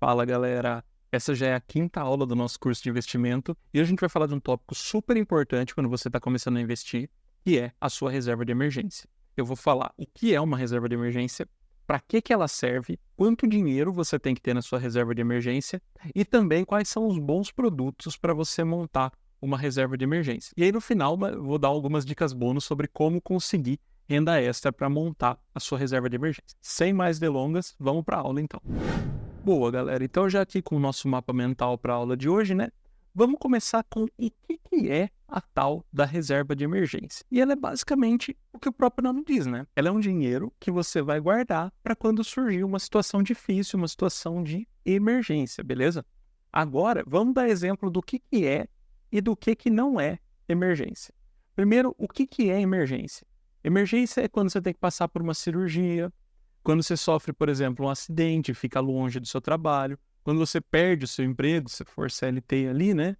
Fala, galera! Essa já é a quinta aula do nosso curso de investimento e a gente vai falar de um tópico super importante quando você está começando a investir, que é a sua reserva de emergência. Eu vou falar o que é uma reserva de emergência, para que ela serve, quanto dinheiro você tem que ter na sua reserva de emergência e também quais são os bons produtos para você montar uma reserva de emergência. E aí no final eu vou dar algumas dicas bônus sobre como conseguir renda extra para montar a sua reserva de emergência. Sem mais delongas, vamos para a aula então. Boa, galera. Então, já aqui com o nosso mapa mental para a aula de hoje, né? Vamos começar com o que é a tal da reserva de emergência. E ela é basicamente o que o próprio nome diz, né? Ela é um dinheiro que você vai guardar para quando surgir uma situação difícil, uma situação de emergência, beleza? Agora, vamos dar exemplo do que é e do que não é emergência. Primeiro, o que é emergência? Emergência é quando você tem que passar por uma cirurgia, quando você sofre, por exemplo, um acidente, fica longe do seu trabalho, quando você perde o seu emprego, se for CLT ali, né?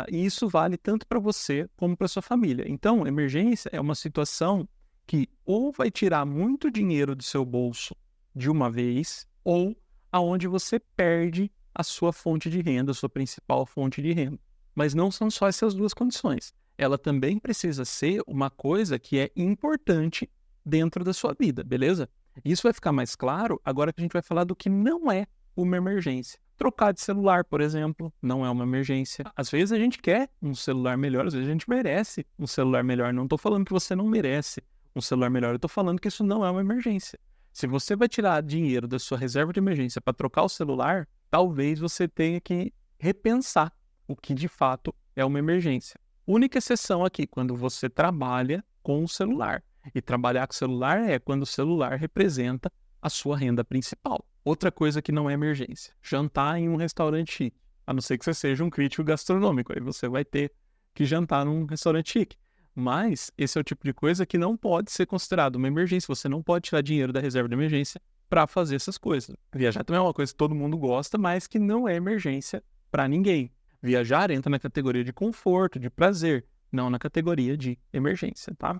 E isso vale tanto para você como para sua família. Então, emergência é uma situação que ou vai tirar muito dinheiro do seu bolso de uma vez, ou aonde você perde a sua fonte de renda, a sua principal fonte de renda. Mas não são só essas duas condições. Ela também precisa ser uma coisa que é importante dentro da sua vida, beleza? Isso vai ficar mais claro agora que a gente vai falar do que não é uma emergência. Trocar de celular, por exemplo, não é uma emergência. Às vezes a gente quer um celular melhor, às vezes a gente merece um celular melhor. Não estou falando que você não merece um celular melhor, eu estou falando que isso não é uma emergência. Se você vai tirar dinheiro da sua reserva de emergência para trocar o celular, talvez você tenha que repensar o que de fato é uma emergência. Única exceção aqui, quando você trabalha com o celular. E trabalhar com o celular é quando o celular representa a sua renda principal. Outra coisa que não é emergência, jantar em um restaurante chique. A não ser que você seja um crítico gastronômico, aí você vai ter que jantar num restaurante chique. Mas esse é o tipo de coisa que não pode ser considerado uma emergência. Você não pode tirar dinheiro da reserva de emergência para fazer essas coisas. Viajar também é uma coisa que todo mundo gosta, mas que não é emergência para ninguém. Viajar entra na categoria de conforto, de prazer, não na categoria de emergência, tá?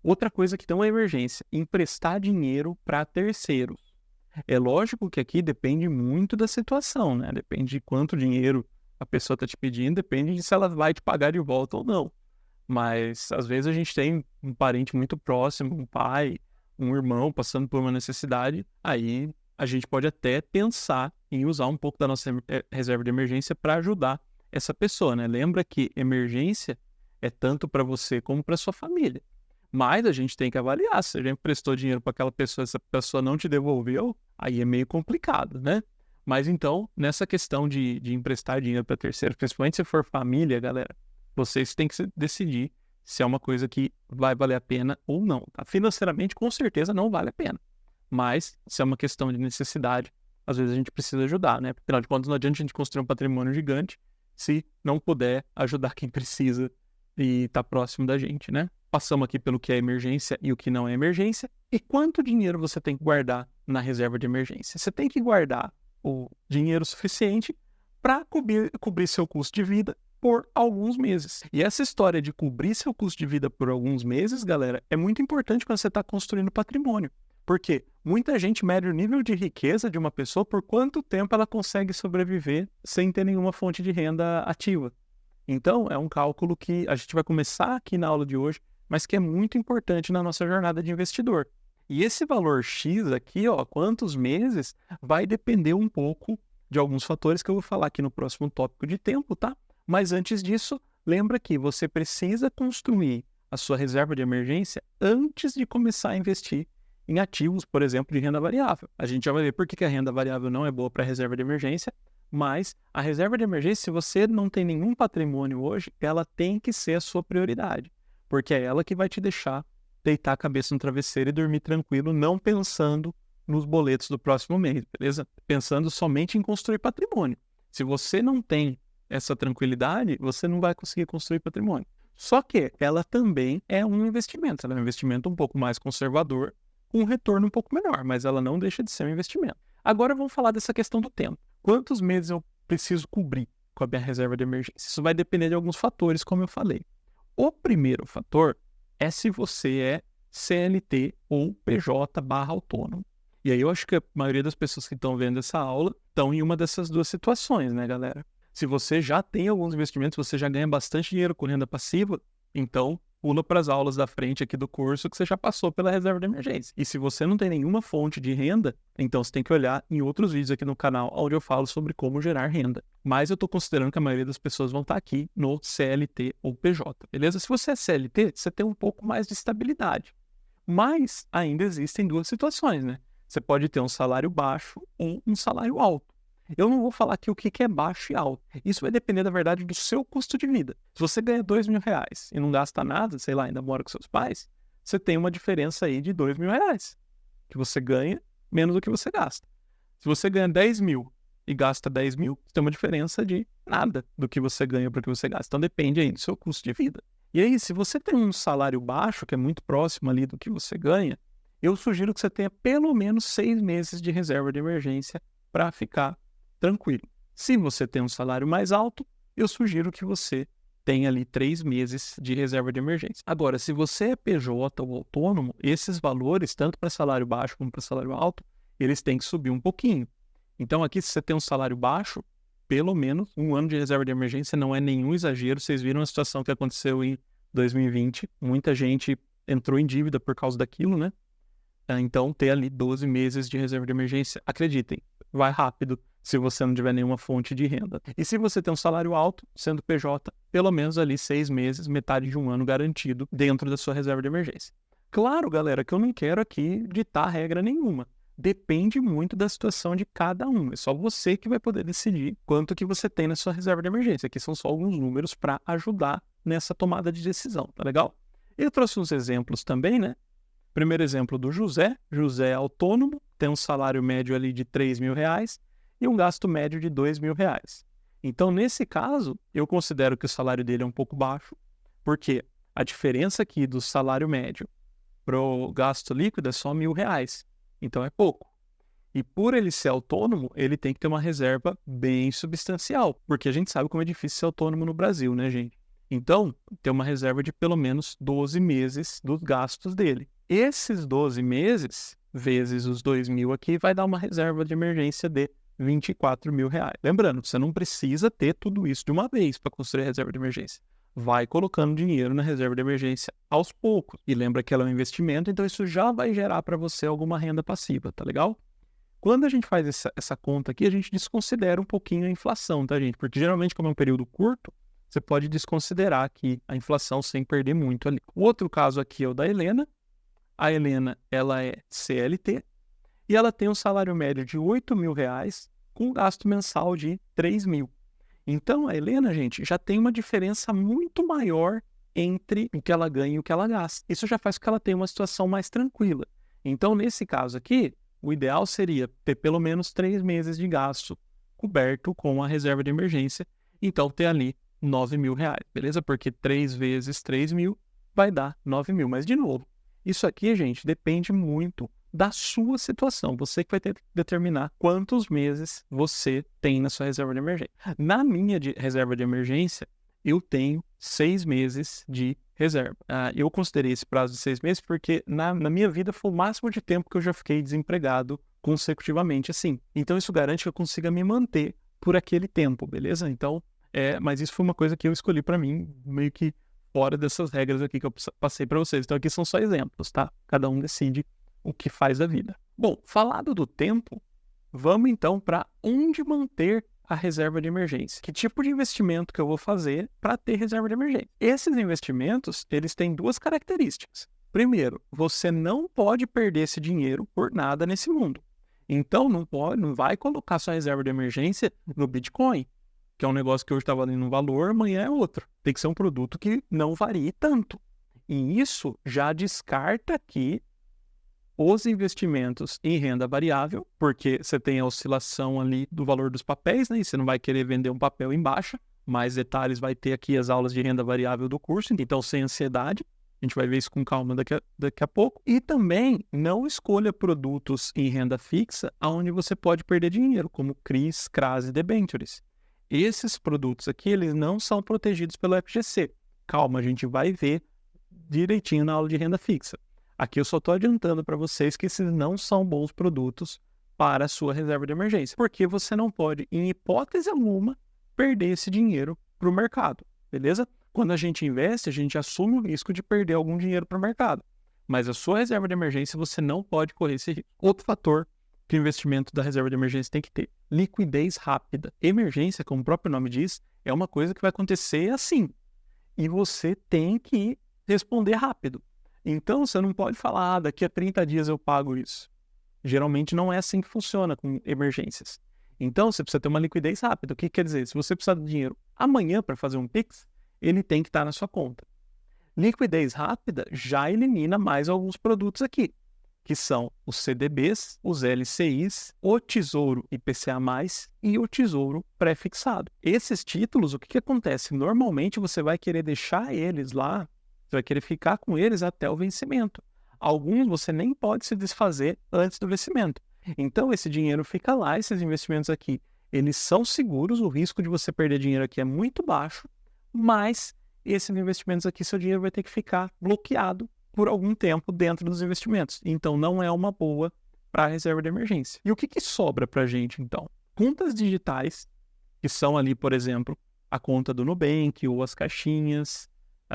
Outra coisa que não é emergência, emprestar dinheiro para terceiros. É lógico que aqui depende muito da situação, né? Depende de quanto dinheiro a pessoa está te pedindo, depende de se ela vai te pagar de volta ou não. Mas, às vezes, a gente tem um parente muito próximo, um pai, um irmão passando por uma necessidade, aí a gente pode até pensar em usar um pouco da nossa reserva de emergência para ajudar essa pessoa, né? Lembra que emergência é tanto para você como para sua família. Mas a gente tem que avaliar, se você já emprestou dinheiro para aquela pessoa, essa pessoa não te devolveu, aí é meio complicado, né? Mas então, nessa questão de emprestar dinheiro para terceiro, principalmente se for família, galera, vocês têm que decidir se é uma coisa que vai valer a pena ou não, tá? Financeiramente, com certeza, não vale a pena. Mas, se é uma questão de necessidade, às vezes a gente precisa ajudar, né? Afinal de contas, não adianta a gente construir um patrimônio gigante se não puder ajudar quem precisa e tá próximo da gente, né? Passamos aqui pelo que é emergência e o que não é emergência. E quanto dinheiro você tem que guardar na reserva de emergência? Você tem que guardar o dinheiro suficiente para cobrir seu custo de vida por alguns meses. E essa história de cobrir seu custo de vida por alguns meses, galera, é muito importante quando você está construindo patrimônio. Porque muita gente mede o nível de riqueza de uma pessoa por quanto tempo ela consegue sobreviver sem ter nenhuma fonte de renda ativa. Então, é um cálculo que a gente vai começar aqui na aula de hoje, mas que é muito importante na nossa jornada de investidor. E esse valor X aqui, ó, quantos meses, vai depender um pouco de alguns fatores que eu vou falar aqui no próximo tópico de tempo, tá? Mas antes disso, lembra que você precisa construir a sua reserva de emergência antes de começar a investir em ativos, por exemplo, de renda variável. A gente já vai ver por que a renda variável não é boa para reserva de emergência, mas a reserva de emergência, se você não tem nenhum patrimônio hoje, ela tem que ser a sua prioridade. Porque é ela que vai te deixar deitar a cabeça no travesseiro e dormir tranquilo, não pensando nos boletos do próximo mês, beleza? Pensando somente em construir patrimônio. Se você não tem essa tranquilidade, você não vai conseguir construir patrimônio. Só que ela também é um investimento. Ela é um investimento um pouco mais conservador, com um retorno um pouco menor, mas ela não deixa de ser um investimento. Agora vamos falar dessa questão do tempo. Quantos meses eu preciso cobrir com a minha reserva de emergência? Isso vai depender de alguns fatores, como eu falei. O primeiro fator é se você é CLT ou PJ/autônomo. E aí eu acho que a maioria das pessoas que estão vendo essa aula estão em uma dessas duas situações, né, galera? Se você já tem alguns investimentos, você já ganha bastante dinheiro com renda passiva, então pula para as aulas da frente aqui do curso que você já passou pela reserva de emergência. E se você não tem nenhuma fonte de renda, então você tem que olhar em outros vídeos aqui no canal onde eu falo sobre como gerar renda. Mas eu estou considerando que a maioria das pessoas vão estar aqui no CLT ou PJ, beleza? Se você é CLT, você tem um pouco mais de estabilidade. Mas ainda existem duas situações, né? Você pode ter um salário baixo ou um salário alto. Eu não vou falar aqui o que é baixo e alto. Isso vai depender, na verdade, do seu custo de vida. Se você ganha R$2.000 e não gasta nada, sei lá, ainda mora com seus pais, você tem uma diferença aí de R$2.000 que você ganha menos do que você gasta. Se você ganha 10 mil e gasta 10 mil, você tem uma diferença de nada do que você ganha para o que você gasta. Então depende aí do seu custo de vida. E aí, se você tem um salário baixo, que é muito próximo ali do que você ganha, eu sugiro que você tenha pelo menos 6 meses de reserva de emergência para ficar tranquilo. Se você tem um salário mais alto, eu sugiro que você tenha ali 3 meses de reserva de emergência. Agora, se você é PJ ou autônomo, esses valores, tanto para salário baixo como para salário alto, eles têm que subir um pouquinho. Então aqui, se você tem um salário baixo, pelo menos um ano de reserva de emergência não é nenhum exagero. Vocês viram a situação que aconteceu em 2020. Muita gente entrou em dívida por causa daquilo, né? Então, ter ali 12 meses de reserva de emergência, acreditem, vai rápido se você não tiver nenhuma fonte de renda. E se você tem um salário alto, sendo PJ, pelo menos ali 6 meses, metade de um ano garantido dentro da sua reserva de emergência. Claro, galera, que eu não quero aqui ditar regra nenhuma. Depende muito da situação de cada um. É só você que vai poder decidir quanto que você tem na sua reserva de emergência. Aqui são só alguns números para ajudar nessa tomada de decisão, tá legal? Eu trouxe uns exemplos também, né? Primeiro exemplo do José. José é autônomo, tem um salário médio ali de R$3.000 e um gasto médio de R$2.000. Então, nesse caso, eu considero que o salário dele é um pouco baixo, porque a diferença aqui do salário médio para o gasto líquido é só R$1.000. Então, é pouco. E por ele ser autônomo, ele tem que ter uma reserva bem substancial, porque a gente sabe como é difícil ser autônomo no Brasil, né, gente? Então, ter uma reserva de pelo menos 12 meses dos gastos dele. Esses 12 meses, vezes os 2.000 aqui, vai dar uma reserva de emergência de R$24.000. Lembrando, você não precisa ter tudo isso de uma vez para construir a reserva de emergência. Vai colocando dinheiro na reserva de emergência aos poucos. E lembra que ela é um investimento, então isso já vai gerar para você alguma renda passiva, tá legal? Quando a gente faz essa conta aqui, a gente desconsidera um pouquinho a inflação, tá, gente? Porque geralmente, como é um período curto, você pode desconsiderar aqui a inflação sem perder muito ali. O outro caso aqui é o da Helena. A Helena, ela é CLT e ela tem um salário médio de R$8.000 com um gasto mensal de R$3.000. Então, a Helena, gente, já tem uma diferença muito maior entre o que ela ganha e o que ela gasta. Isso já faz com que ela tenha uma situação mais tranquila. Então, nesse caso aqui, o ideal seria ter pelo menos 3 meses de gasto coberto com a reserva de emergência. Então, ter ali R$9.000, beleza? Porque 3 vezes 3.000 vai dar 9.000. Mas, de novo, isso aqui, gente, depende muito da sua situação. Você que vai ter que determinar quantos meses você tem na sua reserva de emergência. Na minha reserva de emergência, eu tenho 6 meses de reserva. Eu considerei esse prazo de 6 meses porque na minha vida foi o máximo de tempo que eu já fiquei desempregado consecutivamente assim. Então isso garante que eu consiga me manter por aquele tempo, beleza? Então, mas isso foi uma coisa que eu escolhi para mim, meio que fora dessas regras aqui que eu passei para vocês. Então aqui são só exemplos, tá? Cada um decide o que faz da vida. Bom, falado do tempo, vamos então para onde manter a reserva de emergência. Que tipo de investimento que eu vou fazer para ter reserva de emergência? Esses investimentos, eles têm duas características. Primeiro, você não pode perder esse dinheiro por nada nesse mundo. Então, não vai colocar sua reserva de emergência no Bitcoin, que é um negócio que hoje está valendo um valor, amanhã é outro. Tem que ser um produto que não varie tanto. E isso já descarta aqui os investimentos em renda variável, porque você tem a oscilação ali do valor dos papéis, né? E você não vai querer vender um papel em baixa. Mais detalhes vai ter aqui as aulas de renda variável do curso, então sem ansiedade. A gente vai ver isso com calma daqui a pouco. E também não escolha produtos em renda fixa onde você pode perder dinheiro, como CRIs, CRAS e debêntures. Esses produtos aqui, eles não são protegidos pelo FGC. Calma, a gente vai ver direitinho na aula de renda fixa. Aqui eu só estou adiantando para vocês que esses não são bons produtos para a sua reserva de emergência, porque você não pode, em hipótese alguma, perder esse dinheiro para o mercado, beleza? Quando a gente investe, a gente assume o risco de perder algum dinheiro para o mercado, mas a sua reserva de emergência você não pode correr esse risco. Outro fator que o investimento da reserva de emergência tem que ter: liquidez rápida. Emergência, como o próprio nome diz, é uma coisa que vai acontecer assim, e você tem que responder rápido. Então, você não pode falar, daqui a 30 dias eu pago isso. Geralmente não é assim que funciona com emergências. Então, você precisa ter uma liquidez rápida. O que quer dizer? Se você precisar de dinheiro amanhã para fazer um Pix, ele tem que estar na sua conta. Liquidez rápida já elimina mais alguns produtos aqui, que são os CDBs, os LCIs, o Tesouro IPCA+, e o Tesouro Pré-fixado. Esses títulos, o que acontece? Normalmente você vai querer deixar eles lá, você vai querer ficar com eles até o vencimento. Alguns você nem pode se desfazer antes do vencimento. Então esse dinheiro fica lá, esses investimentos aqui, eles são seguros, o risco de você perder dinheiro aqui é muito baixo, mas esses investimentos aqui, seu dinheiro vai ter que ficar bloqueado por algum tempo dentro dos investimentos. Então, não é uma boa para a reserva de emergência. E o que sobra para a gente, então? Contas digitais, que são ali, por exemplo, a conta do Nubank ou as caixinhas.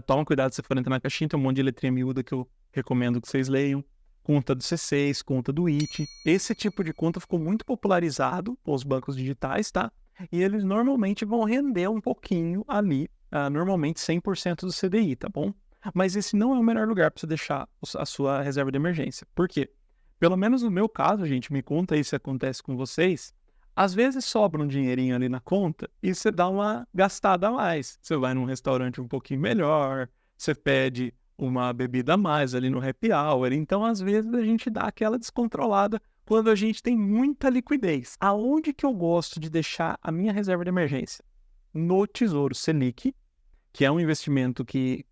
Toma cuidado se você for entrar na caixinha, tem um monte de letrinha miúda que eu recomendo que vocês leiam. Conta do C6, conta do IT. Esse tipo de conta ficou muito popularizado com os bancos digitais, tá? E eles normalmente vão render um pouquinho ali, normalmente 100% do CDI, tá bom? Mas esse não é o melhor lugar para você deixar a sua reserva de emergência. Por quê? Pelo menos no meu caso, gente, me conta aí se acontece com vocês. Às vezes sobra um dinheirinho ali na conta e você dá uma gastada a mais. Você vai num restaurante um pouquinho melhor, você pede uma bebida a mais ali no happy hour. Então, às vezes, a gente dá aquela descontrolada quando a gente tem muita liquidez. Aonde que eu gosto de deixar a minha reserva de emergência? No Tesouro Selic, que é um investimento que,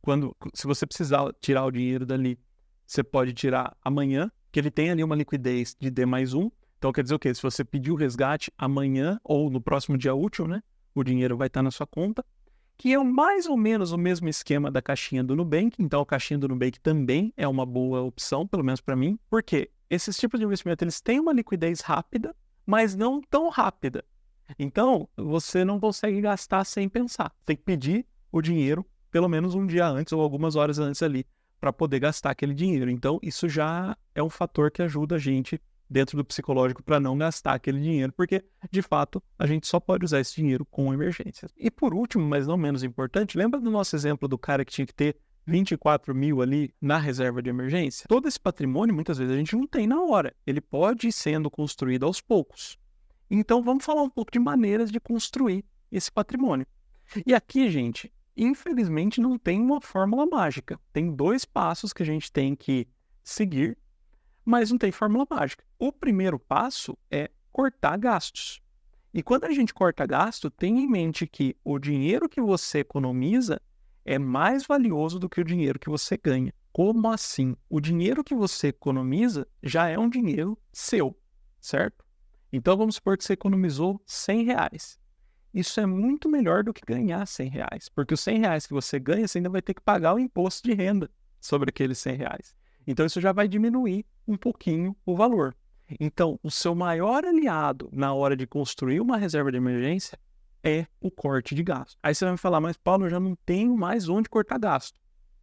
se você precisar tirar o dinheiro dali, você pode tirar amanhã, que ele tem ali uma liquidez de D+1. Então, quer dizer o quê? Se você pedir o resgate amanhã ou no próximo dia útil, né, o dinheiro vai estar na sua conta, que é mais ou menos o mesmo esquema da caixinha do Nubank. Então, a caixinha do Nubank também é uma boa opção, pelo menos para mim, porque esses tipos de investimento, eles têm uma liquidez rápida, mas não tão rápida. Então, você não consegue gastar sem pensar. Tem que pedir o dinheiro pelo menos um dia antes ou algumas horas antes ali para poder gastar aquele dinheiro. Então, isso já é um fator que ajuda a gente dentro do psicológico para não gastar aquele dinheiro, porque, de fato, a gente só pode usar esse dinheiro com emergências. E por último, mas não menos importante, lembra do nosso exemplo do cara que tinha que ter 24 mil ali na reserva de emergência? Todo esse patrimônio, muitas vezes, a gente não tem na hora. Ele pode ir sendo construído aos poucos. Então, vamos falar um pouco de maneiras de construir esse patrimônio. E aqui, gente, infelizmente não tem uma fórmula mágica. Tem 2 passos que a gente tem que seguir, mas não tem fórmula mágica. O primeiro passo é cortar gastos. E quando a gente corta gasto, tenha em mente que o dinheiro que você economiza é mais valioso do que o dinheiro que você ganha. Como assim? O dinheiro que você economiza já é um dinheiro seu, certo? Então vamos supor que você economizou R$100. Isso é muito melhor do que ganhar R$100, porque os R$100 que você ganha, você ainda vai ter que pagar o imposto de renda sobre aqueles R$100. Então, isso já vai diminuir um pouquinho o valor. Então, o seu maior aliado na hora de construir uma reserva de emergência é o corte de gasto. Aí você vai me falar, mas Paulo, eu já não tenho mais onde cortar gasto.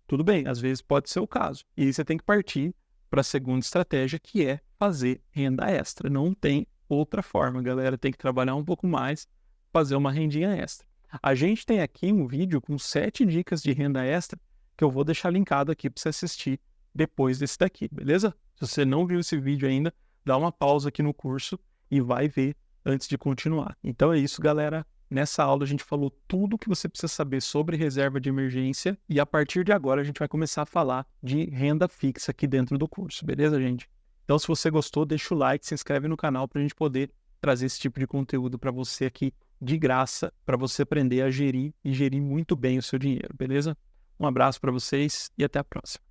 Tudo bem, às vezes pode ser o caso. E aí você tem que partir para a segunda estratégia, que é fazer renda extra. Não tem outra forma, galera. Tem que trabalhar um pouco mais, fazer uma rendinha extra. A gente tem aqui um vídeo com 7 dicas de renda extra que eu vou deixar linkado aqui para você assistir depois desse daqui, beleza? Se você não viu esse vídeo ainda, dá uma pausa aqui no curso e vai ver antes de continuar. Então é isso, galera. Nessa aula a gente falou tudo o que você precisa saber sobre reserva de emergência e a partir de agora a gente vai começar a falar de renda fixa aqui dentro do curso, beleza, gente? Então se você gostou, deixa o like, se inscreve no canal para a gente poder trazer esse tipo de conteúdo para você aqui de graça, para você aprender a gerir e gerir muito bem o seu dinheiro, beleza? Um abraço para vocês e até a próxima.